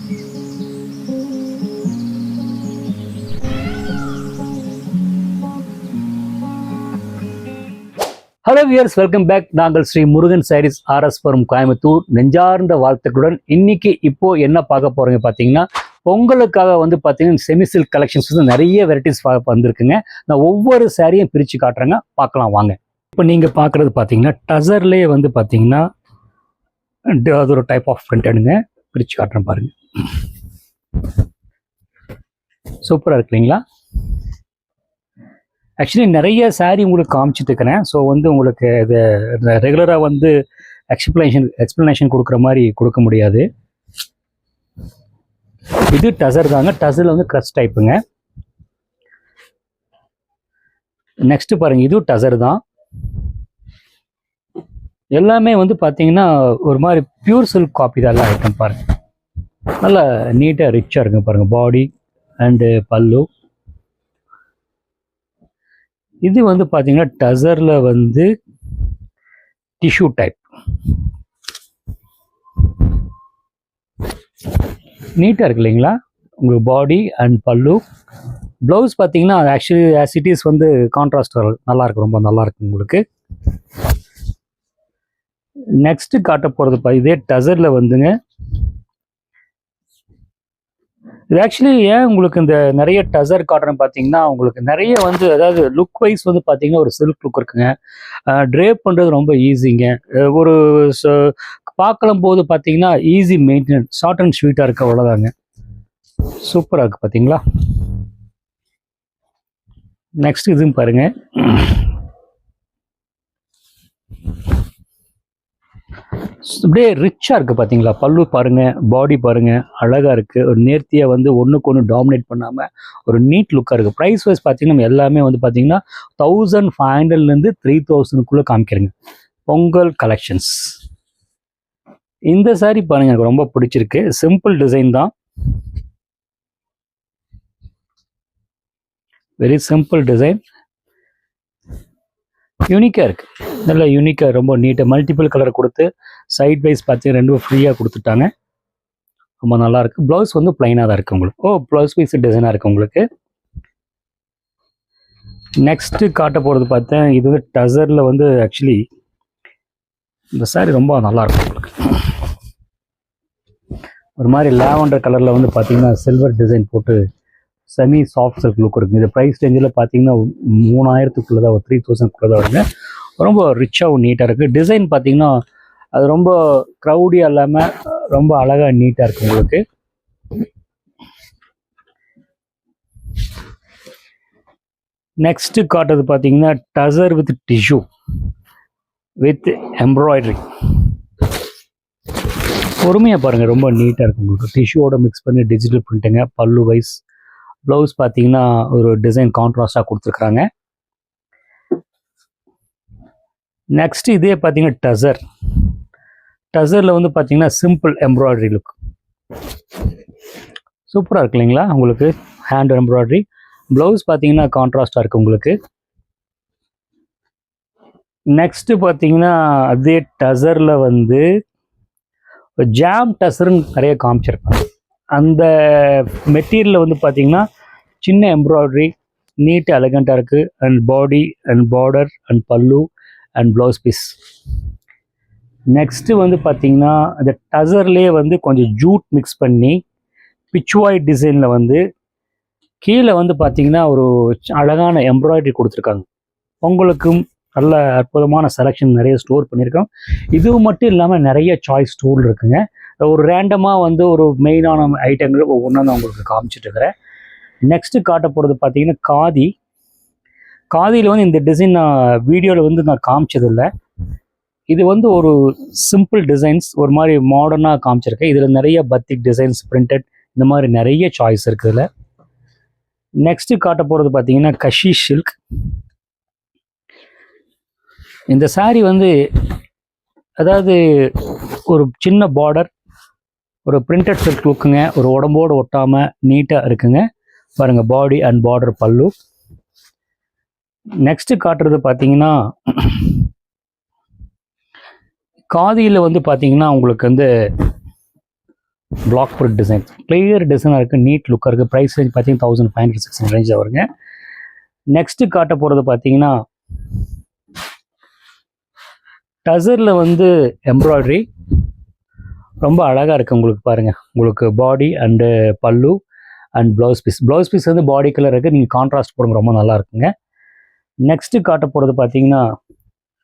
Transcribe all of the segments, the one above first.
Hello wears, welcome back. நாங்கள் ஸ்ரீ முருகன் சாரீஸ் ஆர்எஸ்புரம் கோயம்புத்தூர். நெஞ்சார்ந்த வாழ்த்துக்களுடன் இன்னைக்கு இப்போ என்ன பார்க்க போறீங்க பார்த்தீங்கன்னா, பொங்கலுக்காக வந்து பார்த்தீங்கன்னா செமிசில்க் கலெக்ஷன்ஸ் வந்து நிறைய வெரைட்டிஸ் வந்திருக்குங்க. நான் ஒவ்வொரு சாரியும் பிரித்து காட்டுறேங்க, பார்க்கலாம் வாங்க. இப்போ நீங்கள் பார்க்குறது பார்த்தீங்கன்னா டசர்லேயே வந்து பார்த்தீங்கன்னா அது ஒரு டைப் ஆஃப் பிரிண்டடுங்க. பிரித்து காட்டுறேன் பாருங்க. சூப்பராக இருக்கு இல்லைங்களா? ஆக்சுவலி நிறைய சாரீ உங்களுக்கு காமிச்சிட்டு இருக்கிறேன். ஸோ வந்து உங்களுக்கு இது ரெகுலராக வந்து எக்ஸ்பிளனேஷன் கொடுக்குற மாதிரி கொடுக்க முடியாது. இது டசர் தாங்க. டசரில் வந்து க்ரஷ் டைப்புங்க. நெக்ஸ்ட் பாருங்க, இதுவும் டசர் தான். எல்லாமே வந்து பார்த்தீங்கன்னா ஒரு மாதிரி பியூர் சில்க் காப்பி தான் எல்லாம் ஐட்டம். பாருங்க, நல்லா நீட்டாக ரிச்சாக இருக்குங்க. பாருங்க, பாடி அண்டு பல்லு. இது வந்து பார்த்தீங்கன்னா டசரில் வந்து டிஷ்யூ டைப். நீட்டாக இருக்கு இல்லைங்களா? உங்களுக்கு பாடி அண்ட் பல்லு. ப்ளவுஸ் பார்த்தீங்கன்னா ஆக்சுவலி ஆஸ் இட் இஸ் வந்து கான்ட்ராஸ்ட் நல்லாயிருக்கு, ரொம்ப நல்லாயிருக்கு உங்களுக்கு. நெக்ஸ்ட்டு காட்ட போகிறது இதே டசரில் வந்துங்க. இது ஆக்சுவலி ஏன் உங்களுக்கு இந்த நிறைய டசர் காட்டுறேன்னு பார்த்தீங்கன்னா, உங்களுக்கு நிறைய வந்து அதாவது லுக் வைஸ் வந்து பார்த்தீங்கன்னா ஒரு சில்க் லுக் இருக்குங்க. ட்ரேப் பண்ணுறது ரொம்ப ஈஸிங்க. ஒரு பார்க்கலாம் போது பார்த்தீங்கன்னா ஈஸி மெயின்டெனன்ஸ், ஷார்ட் அண்ட் ஸ்வீட்டாக இருக்க அவ்வளோதாங்க. சூப்பராக இருக்குது பார்த்தீங்களா? நெக்ஸ்ட் இதுவும் பாருங்க. அப்படியே ரிச்சாக இருக்குது பார்த்தீங்களா? பல்லு பாருங்கள், பாடி பாருங்கள், அழகாக இருக்குது. ஒரு நேர்த்தியாக வந்து ஒன்றுக்கு ஒன்று டாமினேட் பண்ணாமல் ஒரு நீட் லுக்காக இருக்குது. ப்ரைஸ் வைஸ் பார்த்தீங்கன்னா நம்ம எல்லாமே வந்து பார்த்தீங்கன்னா 1500 3000 காமிக்கிறேங்க. பொங்கல் கலெக்ஷன்ஸ். இந்த சாரி பாருங்கள், எனக்கு ரொம்ப பிடிச்சிருக்கு. சிம்பிள் டிசைன் தான், வெரி சிம்பிள் டிசைன். யூனிக்காக இருக்குது, நல்லா யூனிக்காக, ரொம்ப நீட்டாக மல்டிபிள் கலர் கொடுத்து சைட் வைஸ் பார்த்தீங்கன்னா ரெண்டும் ஃப்ரீயாக கொடுத்துட்டாங்க. ரொம்ப நல்லாயிருக்கு. ப்ளவுஸ் வந்து பிளைனாக தான் இருக்குது உங்களுக்கு. ப்ளவுஸ் பீஸ் டிசைனாக இருக்குது உங்களுக்கு. நெக்ஸ்ட்டு காட்ட போகிறது பார்த்தேன், இது வந்து டசரில் வந்து ஆக்சுவலி இந்த சாரி ரொம்ப நல்லாயிருக்கும் உங்களுக்கு. ஒரு மாதிரி லாவெண்டர் கலரில் வந்து பார்த்தீங்கன்னா சில்வர் டிசைன் போட்டு செமி சாஃப்ட் சில்க் லுக் இருக்குது. இந்த ப்ரைஸ் ரேஞ்சில் பார்த்தீங்கன்னா 3000 தான், 3000 தான் வருங்க. ரொம்ப ரிச்சாகவும் நீட்டாக இருக்குது. டிசைன் பார்த்தீங்கன்னா அது ரொம்ப க்ரௌடியாக இல்லாமல் ரொம்ப அழகாக நீட்டாக இருக்குது உங்களுக்கு. நெக்ஸ்ட்டு காட்டுறது பார்த்தீங்கன்னா tussar with tissue with embroidery. பொறுமையாக பாருங்கள், ரொம்ப நீட்டாக இருக்குது உங்களுக்கு. டிஷ்யூவோட மிக்ஸ் பண்ணி டிஜிட்டல் பிரிண்ட்டுங்க. பல்லு வைஸ். ப்ளவுஸ் பார்த்தீங்கன்னா ஒரு டிசைன் கான்ட்ராஸ்டாக கொடுத்துருக்குறாங்க. நெக்ஸ்ட் இதே பார்த்தீங்கன்னா டசர். டசரில் வந்து பார்த்தீங்கன்னா சிம்பிள் எம்ப்ராய்டரி லுக். சூப்பராக இருக்கு இல்லைங்களா? உங்களுக்கு ஹேண்ட் எம்ப்ராய்டரி. ப்ளவுஸ் பார்த்தீங்கன்னா கான்ட்ராஸ்டாக இருக்குது உங்களுக்கு. நெக்ஸ்ட்டு பார்த்தீங்கன்னா அதே டசரில் வந்து ஜாம் டசருன்னு நிறைய காமிச்சிருப்பாங்க. அந்த மெட்டீரியலில் வந்து பார்த்தீங்கன்னா சின்ன எம்ப்ராய்டரி, நீட் எலகண்ட்டாக இருக்குது. And body and border and பல்லு அண்ட் ப்ளவுஸ் பீஸ். நெக்ஸ்ட்டு வந்து பார்த்தீங்கன்னா அந்த டசர்லேயே வந்து கொஞ்சம் ஜூட் மிக்ஸ் பண்ணி பிச்வாய் டிசைனில் வந்து கீழே வந்து பார்த்தீங்கன்னா ஒரு அழகான எம்ப்ராய்டரி கொடுத்துருக்காங்க. உங்களுக்கும் நல்ல அற்புதமான செலெக்ஷன் நிறைய ஸ்டோர் பண்ணியிருக்கோம். இதுவும் மட்டும் இல்லாமல் நிறைய சாய்ஸ் ஸ்டோர் இருக்குங்க. ஒரு ரேண்டமாக வந்து ஒரு மெயினான ஐட்டங்கள் ஒவ்வொன்றா நான் உங்களுக்கு காமிச்சிட்டு இருக்கிறேன். நெக்ஸ்ட்டு காட்ட போகிறது பார்த்தீங்கன்னா காதி. காதியில் வந்து இந்த டிசைன் நான் வீடியோவில் வந்து நான் காமிச்சதில்லை. இது வந்து ஒரு சிம்பிள் டிசைன்ஸ், ஒரு மாதிரி மாடர்னாக காமிச்சிருக்கேன். இதில் நிறைய பத்திக் டிசைன்ஸ், பிரிண்டட், இந்த மாதிரி நிறைய சாய்ஸ் இருக்குது இதில். நெக்ஸ்ட்டு காட்ட போகிறது பார்த்தீங்கன்னா கஷி சில்க். இந்த சாரீ வந்து அதாவது ஒரு சின்ன பார்டர், ஒரு பிரிண்டட் சில்க் லுக்குங்க. ஒரு உடம்போடு ஒட்டாமல் நீட்டாக இருக்குங்க. பாருங்கள், பாடி அண்ட் பார்டர் பல்லு. நெக்ஸ்ட்டு காட்டுறது பார்த்தீங்கன்னா காதியில் வந்து பார்த்தீங்கன்னா உங்களுக்கு வந்து பிளாக் பிரிண்ட் டிசைன், கிளியர் டிசைனாக இருக்குது, நீட் லுக்காக இருக்குது. ப்ரைஸ் ரேஞ்ச் பார்த்தீங்கன்னா 1500-1600 ரேஞ்சில் வருங்க. நெக்ஸ்ட்டு காட்ட போகிறது பார்த்தீங்கன்னா டசரில் வந்து எம்ப்ராய்டரி ரொம்ப அழகாக இருக்குது. உங்களுக்கு பாருங்கள், உங்களுக்கு body and pallu and blouse piece. Blouse piece வந்து பாடி கலர் இருக்குது, நீங்கள் கான்ட்ராஸ்ட் போடுங்க, ரொம்ப நல்லா இருக்குங்க. நெக்ஸ்ட்டு காட்ட போகிறது பார்த்தீங்கன்னா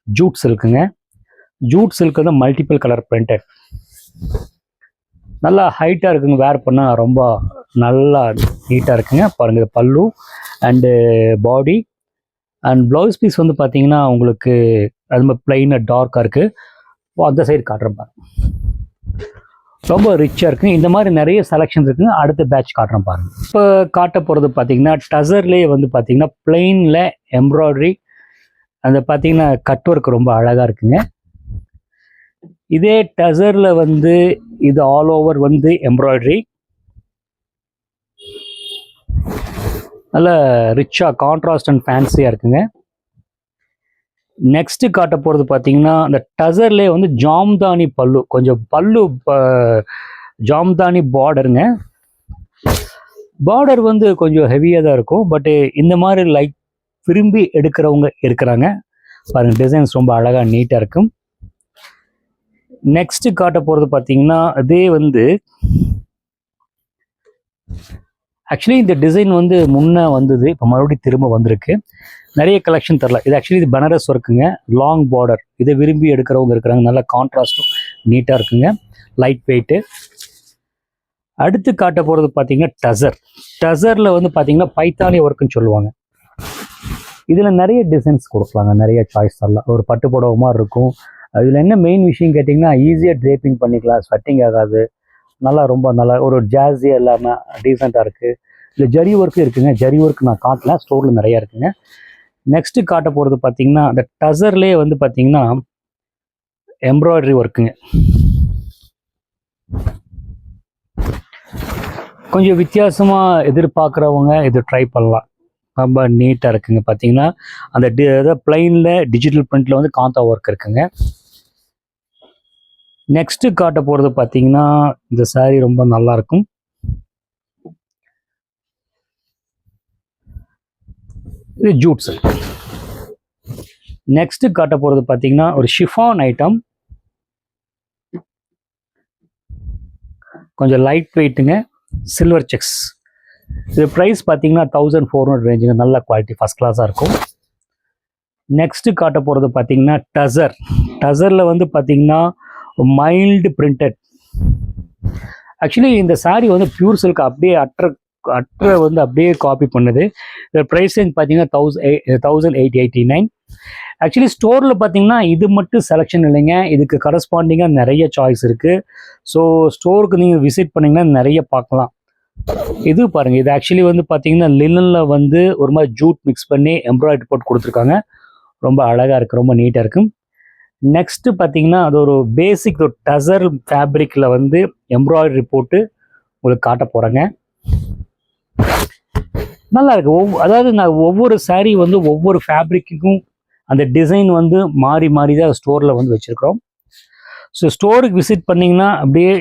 ஜூட் சில்க்குங்க. ஜூட் சில்க் வந்து மல்டிபிள் கலர் பிரிண்டட், நல்லா ஹைட்டாக இருக்குங்க. வேர் பண்ணால் ரொம்ப நல்லா நீட்டாக இருக்குங்க. பாருங்கள், pallu and body and blouse piece வந்து பார்த்தீங்கன்னா உங்களுக்கு அது மாதிரி பிளைனாக டார்க்காக இருக்குது. அந்த சைடு காட்டுறேன் பாருங்க, ரொம்ப ரிச்சாக இருக்குங்க. இந்த மாதிரி நிறைய செலெக்ஷன்ஸ் இருக்குங்க. அடுத்த பேட்ச் காட்டுறேன் பாருங்கள். இப்போ காட்ட போகிறது பார்த்தீங்கன்னா டசர்லேயே வந்து பார்த்தீங்கன்னா பிளெயினில் எம்ப்ராய்டரி, அந்த பார்த்தீங்கன்னா கட் ஒர்க் ரொம்ப அழகாக இருக்குங்க. இதே டசரில் வந்து இது ஆல் ஓவர் வந்து எம்ப்ராய்டரி, நல்ல ரிச்சாக கான்ட்ராஸ்ட் அண்ட் ஃபேன்சியாக இருக்குங்க. நெக்ஸ்ட்டு காட்ட போகிறது பார்த்தீங்கன்னா அந்த டசர்லேயே வந்து ஜாம்தானி பல்லு, கொஞ்சம் பல்லு ஜாம்தானி பார்டருங்க. பார்டர் வந்து கொஞ்சம் ஹெவியாக தான் இருக்கும், பட்டு இந்த மாதிரி லைக் விரும்பி எடுக்கிறவங்க இருக்கிறாங்க. பாருங்கள், டிசைன்ஸ் ரொம்ப அழகாக நீட்டாக இருக்கும். நெக்ஸ்ட்டு காட்ட போகிறது பார்த்தீங்கன்னா அதே வந்து ஆக்சுவலி இந்த டிசைன் வந்து முன்னே வந்தது, இப்போ மறுபடியும் திரும்ப வந்திருக்கு. நிறைய கலெக்ஷன் தரல. இது ஆக்சுவலி இது பனாரஸ் ஒர்க்குங்க, லாங் பார்டர். இதை விரும்பி எடுக்கிறவங்க இருக்கிறாங்க. நல்லா கான்ட்ராஸ்ட்டும் நீட்டாக இருக்குங்க, லைட் வெயிட்டு. அடுத்து காட்ட போகிறது பார்த்தீங்கன்னா டசர். டசரில் வந்து பார்த்தீங்கன்னா பைத்தானி ஒர்க்குன்னு சொல்லுவாங்க. இதில் நிறைய டிசைன்ஸ் கொடுக்கலாங்க, நிறைய சாய்ஸ் தரலாம். ஒரு பட்டு புடவை மாதிரி இருக்கும். இதில் என்ன மெயின் விஷயம் கேட்டிங்கன்னா ஈஸியாக ட்ரேப்பிங் பண்ணிக்கலாம், ஸ்வெட்டிங் ஆகாது, நல்லா ரொம்ப நல்லா ஒரு ஜாஸியாக இல்லாமல் டீசெண்டாக இருக்குது. இல்லை ஜரி ஒர்க்கு இருக்குங்க. ஜரி ஒர்க் நான் காட்டல, ஸ்டோரில் நிறையா இருக்குங்க. நெக்ஸ்ட்டு காட்ட போகிறது பார்த்தீங்கன்னா அந்த டசர்லேயே வந்து பார்த்தீங்கன்னா எம்ப்ராய்டரி ஒர்க்குங்க. கொஞ்சம் வித்தியாசமாக எதிர்பார்க்குறவங்க இது ட்ரை பண்ணலாம், ரொம்ப நீட்டாக இருக்குங்க. பார்த்தீங்கன்னா அந்த பிளைனில் டிஜிட்டல் பிரிண்டில் வந்து காந்தா ஒர்க் இருக்குங்க. நெக்ஸ்ட்டு காட்ட போகிறது பார்த்தீங்கன்னா இந்த சாரீ ரொம்ப நல்லாயிருக்கும். இது ஜூட்ஸ். நெக்ஸ்ட்டு காட்ட போகிறது பார்த்தீங்கன்னா ஒரு ஷிஃபான் ஐட்டம், கொஞ்சம் லைட் வெயிட்டுங்க, சில்வர் செக்ஸ். இது ப்ரைஸ் பார்த்தீங்கன்னா 1400 ரேஞ்சுங்க, நல்ல குவாலிட்டி, ஃபஸ்ட் கிளாஸாக இருக்கும். நெக்ஸ்ட்டு காட்ட போகிறது பார்த்தீங்கன்னா டசர். டசரில் வந்து பார்த்தீங்கன்னா மைல்டு பிரிண்டட். ஆக்சுவலி இந்த சாரீ வந்து பியூர் சில்க் அப்படியே அற்ற வந்து அப்படியே காப்பி பண்ணுது. இந்த ப்ரைஸ் ரேஞ்ச் பார்த்தீங்கன்னா 1889. ஆக்சுவலி ஸ்டோரில் பார்த்தீங்கன்னா இது மட்டும் செலெக்ஷன் இல்லைங்க, இதுக்கு கரஸ்பாண்டிங்காக நிறைய சாய்ஸ் இருக்குது. ஸோ ஸ்டோருக்கு நீங்கள் விசிட் பண்ணிங்கன்னா நிறைய பார்க்கலாம். இது பாருங்கள், இது ஆக்சுவலி வந்து பார்த்தீங்கன்னா லினனில் வந்து ஒரு மாதிரி ஜூட் மிக்ஸ் பண்ணி எம்ப்ராய்டரி போட்டு கொடுத்துருக்காங்க. ரொம்ப அழகாக இருக்குது, ரொம்ப நீட்டாக இருக்கும். நெக்ஸ்ட்டு பார்த்தீங்கன்னா அது ஒரு பேசிக் ஒரு டசர் ஃபேப்ரிக்கில் வந்து எம்ப்ராய்டரி போட்டு உங்களுக்கு காட்ட போகிறேங்க. நல்லா இருக்கு. அதாவது நான் ஒவ்வொரு சாரீ வந்து ஒவ்வொரு ஃபேப்ரிக்குக்கும் அந்த டிசைன் வந்து மாறி மாறி தான் ஸ்டோரில் வந்து வச்சுருக்கிறோம். ஸோ ஸ்டோருக்கு விசிட் பண்ணிங்கன்னா அப்படியே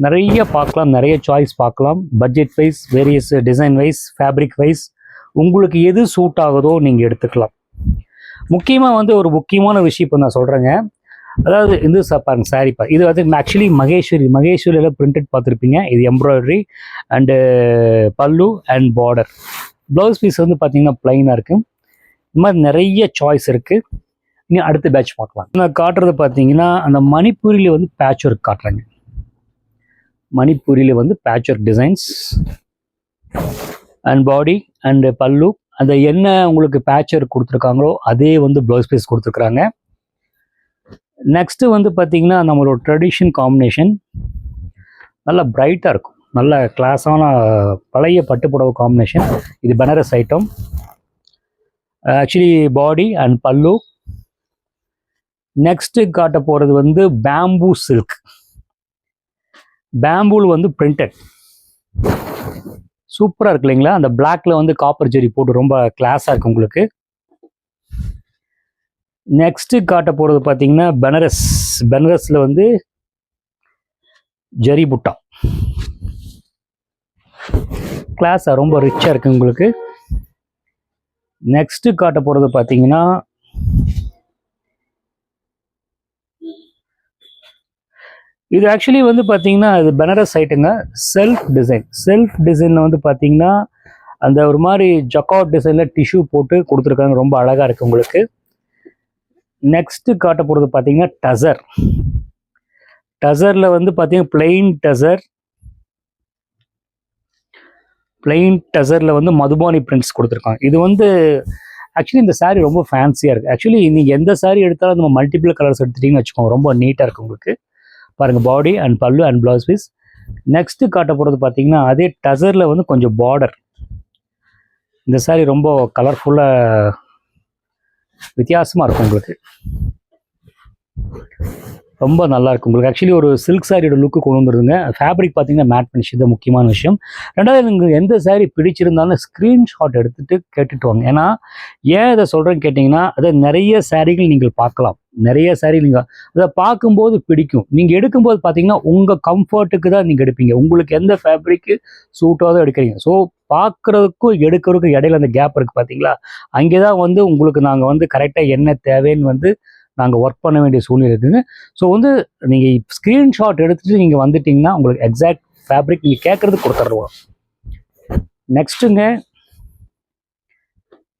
நிறைய பார்க்கலாம், நிறைய சாய்ஸ் பார்க்கலாம். Budget wise, various design wise, fabric wise, உங்களுக்கு எது சூட் ஆகுதோ நீங்கள் எடுத்துக்கலாம். முக்கியமாக வந்து ஒரு முக்கியமான விஷயம் இப்போ நான் சொல்கிறேங்க. அதாவது இந்த பாருங்க சாரீ இது வந்து ஆக்சுவலி மகேஸ்வரியில் பிரிண்டட் பார்த்துருப்பீங்க. இது embroidery and pallu and border. Blouse piece வந்து பார்த்தீங்கன்னா பிளைனாக இருக்குது. இந்த மாதிரி நிறைய சாய்ஸ் இருக்குது. இன்னும் அடுத்த பேட்ச் பார்க்கலாம். நான் காட்டுறது பார்த்தீங்கன்னா அந்த மணிப்பூரியில் வந்து பேட்ச் ஒர்க் காட்டுறேங்க. மணிப்பூரியில் வந்து patch work designs and body and பல்லு, அந்த என்ன உங்களுக்கு பேட்ச் ஒர்க் கொடுத்துருக்காங்களோ அதே வந்து ப்ளவுஸ் பீஸ் கொடுத்துருக்குறாங்க. நெக்ஸ்ட்டு வந்து பார்த்தீங்கன்னா நம்மளோட ட்ரெடிஷன் காம்பினேஷன் நல்லா பிரைட்டாக இருக்கும், நல்ல கிளாஸான பழைய பட்டு புடவை காம்பினேஷன். இது Banaras item. Actually body and பல்லு. நெக்ஸ்ட்டு காட்ட போகிறது வந்து பேம்பூ சில்க். பேம்பூல் வந்து பிரிண்டட் சூப்பராக இருக்கு இல்லைங்களா? அந்த பிளாக்ல வந்து காப்பர் ஜெரி போட்டு ரொம்ப கிளாஸாக இருக்கு உங்களுக்கு. நெக்ஸ்ட்டு காட்ட போகிறது பார்த்தீங்கன்னா பனாரஸில் வந்து ஜரி புட்டா கிளாஸாக ரொம்ப ரிச்சாக இருக்குது உங்களுக்கு. நெக்ஸ்ட்டு காட்ட போகிறது பார்த்தீங்கன்னா இது ஆக்சுவலி வந்து பார்த்தீங்கன்னா இது பனாரஸ் ஐட்டங்க. செல்ஃப் டிசைனில் வந்து பார்த்தீங்கன்னா அந்த ஒரு மாதிரி ஜக்காட் டிசைனில் டிஷ்யூ போட்டு கொடுத்துருக்காங்க. ரொம்ப அழகாக இருக்குது உங்களுக்கு. நெக்ஸ்ட்டு காட்ட போகிறது பார்த்தீங்கன்னா டசரில் வந்து பார்த்தீங்கன்னா பிளெயின் டசரில் வந்து மதுபானி பிரிண்ட்ஸ் கொடுத்துருக்காங்க. இது வந்து ஆக்சுவலி இந்த சாரீ ரொம்ப ஃபேன்சியாக இருக்குது. ஆக்சுவலி நீங்கள் எந்த சாரீ எடுத்தாலும் நம்ம மல்டிபிள் கலர்ஸ் எடுத்துட்டிங்கன்னு வச்சுக்கோங்க, ரொம்ப நீட்டாக இருக்குது உங்களுக்கு. பாருங்கள், பாடி அண்ட் பல்லு அண்ட் ப்ளவுஸ் பீஸ். நெக்ஸ்ட்டு காட்ட போகிறது பார்த்தீங்கன்னா அதே டசரில் வந்து கொஞ்சம் பார்டர். இந்த சாரீ ரொம்ப கலர்ஃபுல்லாக வித்தியாசமாக இருக்கும் உங்களுக்கு. ரொம்ப நல்லா இருக்கும் உங்களுக்கு. ஆக்சுவலி ஒரு சில்க் சாரியோட லுக்கு கொண்டு வந்துருதுங்க. ஃபேப்ரிக் பார்த்தீங்கன்னா மேட் ஃபினிஷ், இது முக்கியமான விஷயம். ரெண்டாவது, நீங்கள் எந்த சாரீ பிடிச்சிருந்தாலும் ஸ்க்ரீன்ஷாட் எடுத்துகிட்டு கேட்டுட்டு வாங்க. ஏன்னா ஏன் இதை சொல்கிறேன்னு கேட்டிங்கன்னா, அதை நிறைய சாரீகள் நீங்கள் பார்க்கலாம். நிறைய சாரீ நீங்கள் அதை பார்க்கும்போது பிடிக்கும். நீங்கள் எடுக்கும்போது பார்த்தீங்கன்னா உங்கள் கம்ஃபர்ட்டுக்கு தான் நீங்கள் எடுப்பீங்க. உங்களுக்கு எந்த ஃபேப்ரிக்கு சூட்டாக தான் எடுக்கிறீங்க. ஸோ பார்க்குறதுக்கும் எடுக்கிறதுக்கும் இடையில அந்த கேப் இருக்குது பார்த்தீங்களா, அங்கே தான் வந்து உங்களுக்கு நாங்கள் வந்து கரெக்டாக என்ன தேவைன்னு வந்து நாங்கள் ஒர்க் பண்ண வேண்டிய சூழ்நிலை இருக்குதுங்க. ஸோ வந்து நீங்கள் ஸ்க்ரீன்ஷாட் எடுத்துகிட்டு நீங்கள் வந்துட்டிங்கன்னா உங்களுக்கு எக்ஸாக்ட் ஃபேப்ரிக் நீங்கள் கேட்குறது கொடுத்துருவோம். நெக்ஸ்ட்டுங்க,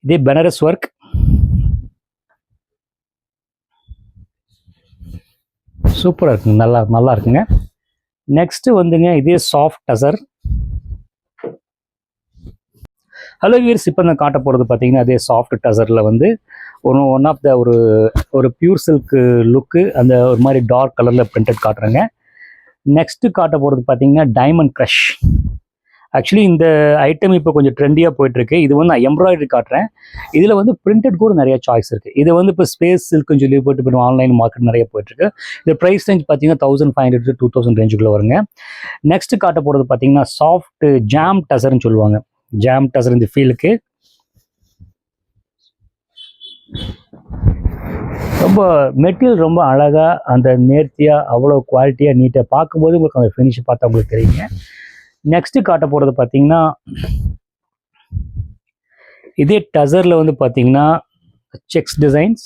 இதே பனாரஸ் ஒர்க். சூப்பராக இருக்குங்க, நல்லா இருக்குங்க. நெக்ஸ்ட்டு வந்துங்க இதே சாஃப்ட் டசர். ஹலோ வியர்ஸ், இப்போ நான் காட்ட போகிறது பார்த்தீங்கன்னா அதே சாஃப்ட் டசரில் வந்து ஒன் ஆஃப் த ஒரு பியூர் சில்க் லுக்கு, அந்த ஒரு மாதிரி டார்க் கலரில் பிரிண்டட் காட்டுறேங்க. நெக்ஸ்ட்டு காட்ட போகிறது பார்த்தீங்கன்னா டைமண்ட் க்ரஷ். ஆக்சுவலி இந்த ஐட்டம் இப்போ கொஞ்சம் ட்ரெண்டியாக போயிட்டுருக்கு. இது வந்து நான் எம்ப்ராய்டரி காட்டுறேன். இதில் வந்து பிரிண்டட் கூட நிறைய சாய்ஸ் இருக்குது. இது வந்து இப்போ ஸ்பேஸ் சில்க்குன்னு சொல்லி போட்டு இப்போ ஆன்லைன் மார்க்கெட் நிறைய போயிட்டுருக்கு. இது ப்ரைஸ் ரேஞ்ச் பார்த்தீங்கன்னா 1500 to 2000 ரேஞ்சுக்குள்ளே வருங்க. நெக்ஸ்ட்டு காட்ட போகிறது பார்த்தீங்கன்னா சாஃப்ட் ஜாம் டசர்னு சொல்லுவாங்க. ஜாம் டசர் இந்த ஃபீலுக்கு ரொம்ப மெட்டீரியல் ரொம்ப அழகாக, அந்த நேர்த்தியாக, அவ்வளோ குவாலிட்டியாக, நீட்டாக பார்க்கும்போது உங்களுக்கு அந்த ஃபினிஷ் பார்த்தா உங்களுக்கு தெரியுங்க. நெக்ஸ்ட்டு காட்ட போகிறது பார்த்தீங்கன்னா இதே டசரில் வந்து பார்த்தீங்கன்னா செக்ஸ் டிசைன்ஸ்.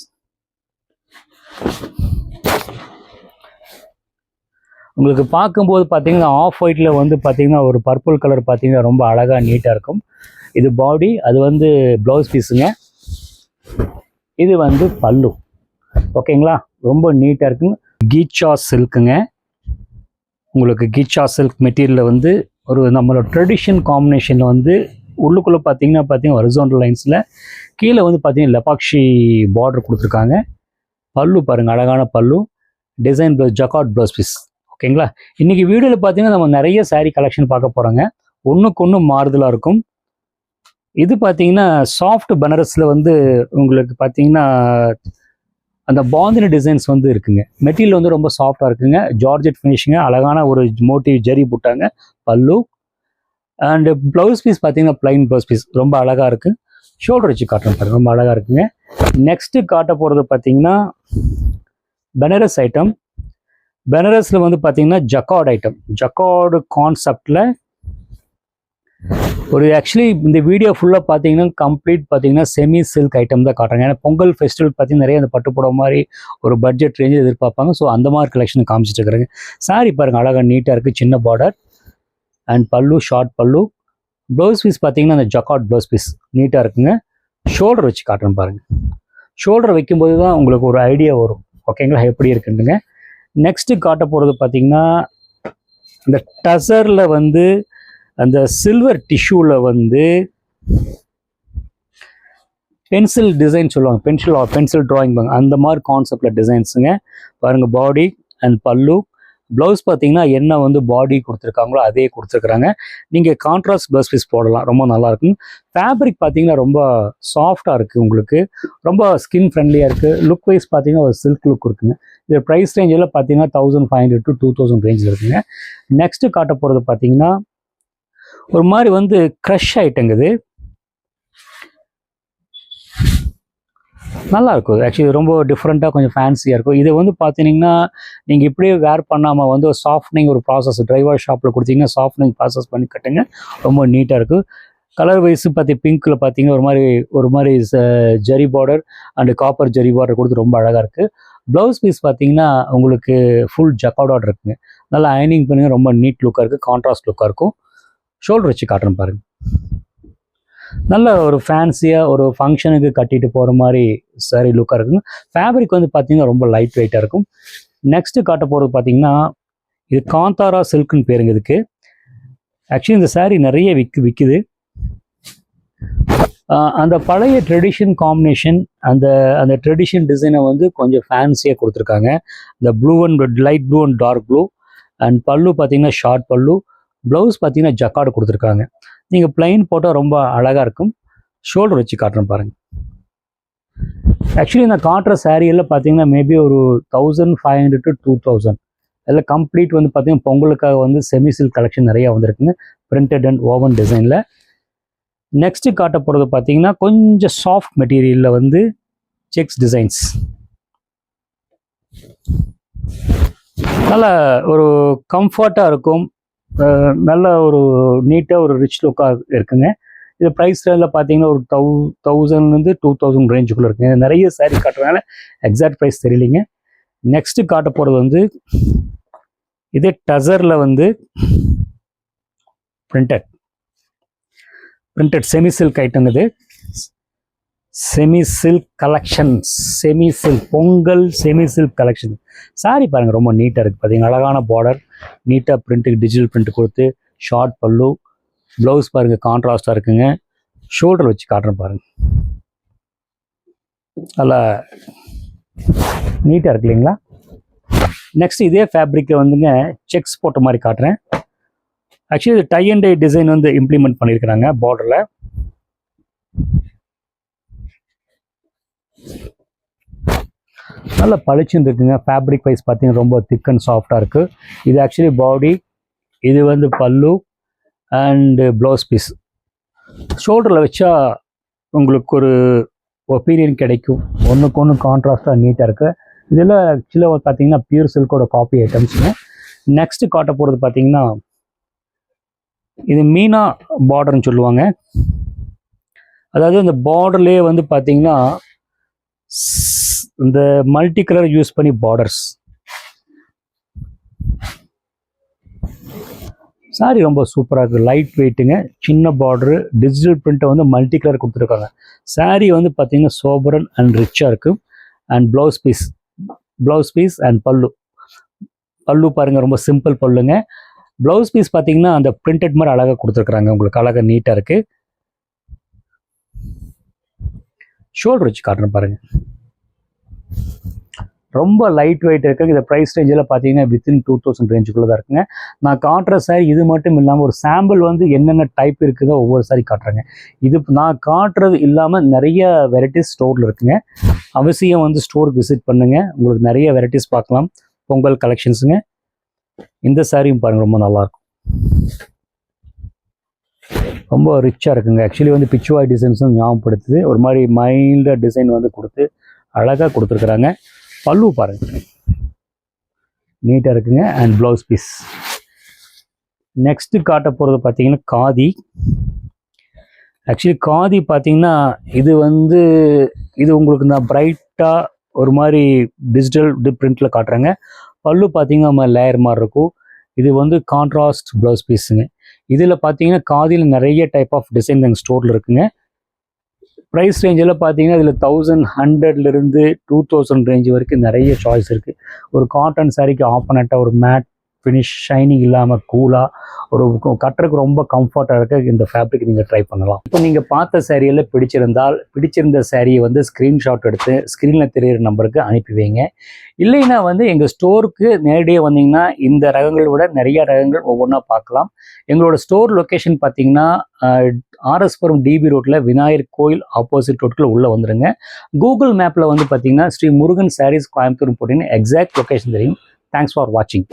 உங்களுக்கு பார்க்கும்போது பார்த்தீங்கன்னா ஆஃப் ஒயிட்டில் வந்து பார்த்தீங்கன்னா ஒரு பர்பிள் கலர் பார்த்தீங்கன்னா ரொம்ப அழகாக நீட்டாக இருக்கும். இது பாடி, அது வந்து ப்ளவுஸ் பீஸுங்க. இது வந்து பல்லு. ஓகேங்களா, ரொம்ப நீட்டாக இருக்குங்க. கீச்சா சில்க்குங்க. உங்களுக்கு கீச்சா சில்க் மெட்டீரியலில் வந்து ஒரு நம்மளோட ட்ரெடிஷன் காம்பினேஷனில் வந்து உள்ளுக்குள்ளே பார்த்தீங்கன்னா ஹரிசாண்டல் லைன்ஸில் கீழே வந்து பார்த்தீங்கன்னா லெபாக்ஷி பார்டர் கொடுத்துருக்காங்க. பல்லு பாருங்கள், அழகான pallu, design blouse, jacquard blouse piece. ஓகேங்களா, இன்றைக்கி வீடியோவில் பார்த்தீங்கன்னா நம்ம நிறைய சாரீ கலெக்ஷன் பார்க்க போகிறோங்க. ஒன்றுக்கு ஒன்று மாறுதலாக இருக்கும். இது பார்த்தீங்கன்னா சாஃப்ட் பனாரஸில் வந்து உங்களுக்கு பார்த்தீங்கன்னா அந்த பாந்தினி டிசைன்ஸ் வந்து இருக்குங்க. மெட்டீரியல் வந்து ரொம்ப சாஃப்டாக இருக்குங்க. ஜார்ஜெட் ஃபினிஷிங்க, அழகான ஒரு மோட்டிவ் ஜரி போட்டாங்க. பல்லு அண்டு ப்ளவுஸ் பீஸ் பார்த்தீங்கன்னா ப்ளைன் ப்ளவுஸ் பீஸ், ரொம்ப அழகாக இருக்குது. ஷோல்டர் வச்சு காட்டுறேன் பாருங்க, ரொம்ப அழகாக இருக்குங்க. நெக்ஸ்ட்டு காட்ட போகிறது பார்த்தீங்கன்னா பனாரஸ் ஐட்டம். பனாரஸில் வந்து பார்த்தீங்கன்னா ஜக்கார்டு ஐட்டம். ஜக்கார்டு கான்செப்டில் ஒரு ஆக்சுவலி இந்த வீடியோ ஃபுல்லாக பார்த்தீங்கன்னா கம்ப்ளீட் பார்த்தீங்கன்னா செமி சில்க் ஐட்டம் தான் காட்டுறாங்க. ஏன்னா பொங்கல் ஃபெஸ்டிவல் பார்த்தீங்கன்னா நிறைய அந்த பட்டுப்புடவை மாதிரி ஒரு பட்ஜெட் ரேஞ்சில் எதிர்பார்ப்பாங்க. ஸோ அந்த மாதிரி கலெக்ஷன் காமிச்சிட்டு இருக்கிறாங்க. சாரி பாருங்கள், அழகாக நீட்டாக இருக்குது, சின்ன பார்டர் அண்ட் பல்லு, ஷார்ட் பல்லு. ப்ளவுஸ் பீஸ் பார்த்தீங்கன்னா அந்த ஜக்கார்ட் ப்ளவுஸ் பீஸ் நீட்டாக இருக்குங்க. ஷோல்டர் வச்சு காட்டுறேன் பாருங்கள். ஷோல்டர் வைக்கும்போது தான் உங்களுக்கு ஒரு ஐடியா வரும், ஓகேங்களா, எப்படி இருக்குதுங்க. நெக்ஸ்ட்டு காட்ட போகிறது பார்த்தீங்கன்னா இந்த டசரில் வந்து அந்த சில்வர் டிஷ்யூவில் வந்து பென்சில் டிசைன் சொல்லுவாங்க, பென்சில் ட்ராயிங் பாங்க, அந்த மாதிரி கான்செப்டில் டிசைன்ஸுங்க. பாருங்கள், பாடி அண்ட் பல்லு. ப்ளவுஸ் பார்த்தீங்கன்னா என்ன வந்து பாடி கொடுத்துருக்காங்களோ அதே கொடுத்துருக்குறாங்க. நீங்கள் கான்ட்ராஸ்ட் ப்ளவுஸ் பீஸ் போடலாம், ரொம்ப நல்லாயிருக்கும். ஃபேப்ரிக் பார்த்தீங்கன்னா ரொம்ப சாஃப்டாக இருக்குது உங்களுக்கு, ரொம்ப ஸ்கின் ஃப்ரெண்ட்லியாக இருக்குது. லுக் வைஸ் பார்த்தீங்கன்னா ஒரு சில்க் லுக் இருக்குங்க. இது ப்ரைஸ் ரேஞ்சில் பார்த்தீங்கன்னா 1500 to 2000 ரேஞ்சில் இருக்குங்க. நெக்ஸ்ட்டு காட்ட போகிறது பார்த்தீங்கன்னா ஒரு மாதிரி வந்து க்ரஷ் ஐட்டங்குது. நல்லா இருக்கும். ஆக்சுவலி ரொம்ப டிஃப்ரெண்ட்டாக கொஞ்சம் ஃபேன்சியாக இருக்கும். இது வந்து பார்த்தீங்கன்னா நீங்கள் இப்படியே வேர் பண்ணாமல் வந்து ஒரு சாஃப்ட்னிங் ஒரு ப்ராசஸ் டிரைவர் ஷாப்பில் கொடுத்தீங்கன்னா சாஃப்ட்னிங் ப்ராசஸ் பண்ணி கட்டுங்க, ரொம்ப நீட்டாக இருக்கும். கலர் வைஸு பிங்க்கில் பார்த்தீங்கன்னா ஒரு மாதிரி zari border and copper zari border கொடுத்து ரொம்ப அழகாக இருக்குது. ப்ளவுஸ் பீஸ் பார்த்தீங்கன்னா உங்களுக்கு ஃபுல் ஜக்கார்டோட இருக்குங்க. நல்லா அயனிங் பண்ணுங்க, ரொம்ப நீட் லுக்காக இருக்குது, கான்ட்ராஸ்ட் லுக்காக இருக்கும். ஷோல்டர் வச்சு காட்டுறேன் பாருங்கள். நல்ல ஒரு ஃபேன்சியாக ஒரு ஃபங்க்ஷனுக்கு கட்டிட்டு போகிற மாதிரி சாரீ லுக்காக இருக்குங்க. ஃபேப்ரிக் வந்து பார்த்தீங்கன்னா ரொம்ப லைட் வெயிட்டாக இருக்கும். நெக்ஸ்ட்டு காட்ட போகிறது பார்த்தீங்கன்னா இது காந்தாரா சில்க்குன்னு பேருங்க இதுக்கு. ஆக்சுவலி இந்த சாரீ நிறைய விற்குது. அந்த பழைய ட்ரெடிஷன் காம்பினேஷன் அந்த ட்ரெடிஷன் டிசைனை வந்து கொஞ்சம் ஃபேன்சியாக கொடுத்துருக்காங்க. இந்த blue and light blue and dark blue and pallu பார்த்தீங்கன்னா ஷார்ட் பல்லு, ப்ளவுஸ் பார்த்தீங்கன்னா ஜக்கார்டு கொடுத்துருக்காங்க. நீங்கள் பிளைன் போட்டால் ரொம்ப அழகாக இருக்கும். ஷோல்டர் வச்சு காட்டுறேன் பாருங்கள். ஆக்சுவலி இந்த காட்டுற சாரியெல்லாம் பார்த்தீங்கன்னா மேபி ஒரு 1500 to 2000 எல்லாம் கம்ப்ளீட் வந்து பார்த்தீங்கன்னா பொங்கலுக்காக வந்து செமி சில்க் கலெக்ஷன் நிறையா வந்திருக்குங்க, பிரிண்டட் அண்ட் ஓவன் டிசைனில். நெக்ஸ்ட்டு காட்ட போகிறது பார்த்தீங்கன்னா கொஞ்சம் சாஃப்ட் மெட்டீரியலில் வந்து செக்ஸ் டிசைன்ஸ். நல்ல ஒரு கம்ஃபர்ட்டாக இருக்கும், நல்ல ஒரு நீட்டாக ஒரு ரிச் லுக்காக இருக்குங்க. இது ப்ரைஸ் ரேஞ்சில் பார்த்தீங்கன்னா ஒரு 1000 to 2000 ரேஞ்சுக்குள்ளே இருக்குங்க. நிறைய சாரீ காட்டுறதுனால எக்ஸாக்ட் ப்ரைஸ் தெரியலைங்க. நெக்ஸ்ட்டு காட்ட போகிறது வந்து இதே டசரில் வந்து பிரிண்டட் செமி சில்க் ஐட்டம். இது semi silk collection, semi silk Pongal semi silk collection. Sorry பாருங்கள் ரொம்ப நீட்டாக இருக்குது பார்த்தீங்கன்னா, அழகான பார்டர், நீட்டாக பிரிண்ட்டுக்கு டிஜிட்டல் பிரிண்ட் கொடுத்து, ஷார்ட் பல்லு, ப்ளவுஸ் பாருங்கள் கான்ட்ராஸ்டாக இருக்குங்க. ஷோல்டர் வச்சு காட்டுறேன் பாருங்கள், நல்லா நீட்டாக இருக்கு இல்லைங்களா. நெக்ஸ்ட் இதே ஃபேப்ரிக்கில் வந்துங்க செக்ஸ் போட்ட மாதிரி காட்டுறேன். ஆக்சுவலி இது டை அண்ட் டை டிசைன் வந்து இம்ப்ளிமெண்ட் பண்ணியிருக்கிறாங்க பார்டரில். நல்லா பளிச்சுன்னு இருக்குங்க. ஃபேப்ரிக் வைஸ் பார்த்தீங்கன்னா ரொம்ப திக் அண்ட் சாஃப்டாக இருக்குது. இது ஆக்சுவலி பாடி, இது வந்து பல்லு அண்டு ப்ளவுஸ் பீஸ். ஷோல்டரில் வச்சா உங்களுக்கு ஒரு ஒப்பீனியன் கிடைக்கும், ஒன்றுக்கு ஒன்று கான்ட்ராஸ்டாக நீட்டாக இருக்குது. இதெல்லாம் ஆக்சுவலாக பார்த்தீங்கன்னா பியூர் சில்கோட காப்பி ஐட்டம்ஸுங்க. நெக்ஸ்ட்டு காட்ட போகிறது பார்த்தீங்கன்னா இது மீனா பார்டர்னு சொல்லுவாங்க. அதாவது இந்த பார்டர்லேயே வந்து பார்த்தீங்கன்னா இந்த மல்டி கலர் யூஸ் பண்ணி பார்டர்ஸ். சாரி ரொம்ப சூப்பராக இருக்குது, லைட் வெயிட்டுங்க, சின்ன பார்டரு, டிஜிட்டல் பிரிண்ட்டை வந்து மல்டி கலர் கொடுத்துருக்காங்க. சாரி வந்து பார்த்தீங்கன்னா சோபரன் அண்ட் ரிச்சாக இருக்குது. அண்ட் ப்ளவுஸ் பீஸ் அண்ட் பல்லு பாருங்கள் ரொம்ப சிம்பிள் பல்லுங்க. ப்ளவுஸ் பீஸ் பார்த்தீங்கன்னா அந்த பிரிண்டட் மாதிரி அழகாக கொடுத்துருக்குறாங்க, உங்களுக்கு அழகாக நீட்டாக இருக்குது. ஷோல்டர் வச்சு காட்டுறேன் பாருங்கள், ரொம்ப லைட் வெயிட் இருக்குது. இந்த ப்ரைஸ் ரேஞ்சில் பார்த்தீங்கன்னா வித்தின் 2000 ரேஞ்சுக்குள்ளே தான் இருக்குங்க. நான் காட்டுற சாரி இது மட்டும் இல்லாமல் ஒரு சாம்பிள் வந்து என்னென்ன டைப் இருக்குதோ ஒவ்வொரு சாரி காட்டுறேங்க. இது நான் காட்டுறது இல்லாமல் நிறைய வெரைட்டிஸ் ஸ்டோரில் இருக்குங்க. அவசியம் வந்து ஸ்டோருக்கு விசிட் பண்ணுங்கள், உங்களுக்கு நிறைய வெரைட்டிஸ் பார்க்கலாம். பொங்கல் கலெக்ஷன்ஸுங்க. இந்த சாரியும் பாருங்கள் ரொம்ப நல்லாயிருக்கும், ரொம்ப ரிச்சாக இருக்குங்க. ஆக்சுவலி வந்து பிச்சுவாய் டிசைன்ஸும் ஞாபகப்படுத்துது, ஒரு மாதிரி மைல்டாக டிசைன் வந்து கொடுத்து அழகாக கொடுத்துருக்குறாங்க. பல்லு பாருங்கள் நீட்டாக இருக்குங்க. And blouse piece. நெக்ஸ்ட்டு காட்ட போகிறது பார்த்தீங்கன்னா காதி. ஆக்சுவலி காதி பார்த்தீங்கன்னா இது உங்களுக்கு நான் பிரைட்டாக ஒரு மாதிரி டிஜிட்டல் பிரிண்டில் காட்டுறாங்க. பல்லு பார்த்தீங்கன்னா நம்ம லேயர் மாதிரி இருக்கும். இது வந்து கான்ட்ராஸ்ட் ப்ளவுஸ் பீஸுங்க. இதில் பார்த்தீங்கன்னா காதியில் நிறைய டைப் ஆஃப் டிசைன் எங்கள் ஸ்டோரில் இருக்குங்க. ப்ரைஸ் ரேஞ்சில் பார்த்தீங்கன்னா இதில் 1100 2000 ரேஞ்சு வரைக்கும் நிறைய சாய்ஸ் இருக்குது. ஒரு காட்டன் சாரிக்கு ஆப்போனட்டாக ஒரு மேட் ஃபினிஷ், ஷைனிங் இல்லாமல் கூலாக ஒரு கட்டுறதுக்கு ரொம்ப கம்ஃபர்ட்டாக இருக்க இந்த ஃபேப்ரிக் நீங்கள் ட்ரை பண்ணலாம். இப்போ நீங்கள் பார்த்த சாரியெல்லாம் பிடிச்சிருந்த சாரியை வந்து ஸ்க்ரீன்ஷாட் எடுத்து ஸ்க்ரீனில் தெரியிற நம்பருக்கு அனுப்பி வைங்க. இல்லைன்னா வந்து எங்கள் ஸ்டோருக்கு நேரடியாக வந்தீங்கன்னா இந்த ரகங்களை விட நிறைய ரகங்கள் ஒவ்வொன்றா பார்க்கலாம். எங்களோட ஸ்டோர் லொக்கேஷன் பார்த்தீங்கன்னா ஆர்எஸ்புரம் டிபி ரோட்டில் விநாயகர் கோயில் ஆப்போசிட் ரோட்டில் உள்ளே வந்துடுங்க. கூகுள் மேப்பில் வந்து பார்த்தீங்கன்னா ஸ்ரீ முருகன் சாரீஸ் கோயம்புத்தூர் போட்டிங்கன்னா எக்ஸாக்ட் லொக்கேஷன் தெரியும். தேங்க்ஸ் ஃபார் வாட்சிங்.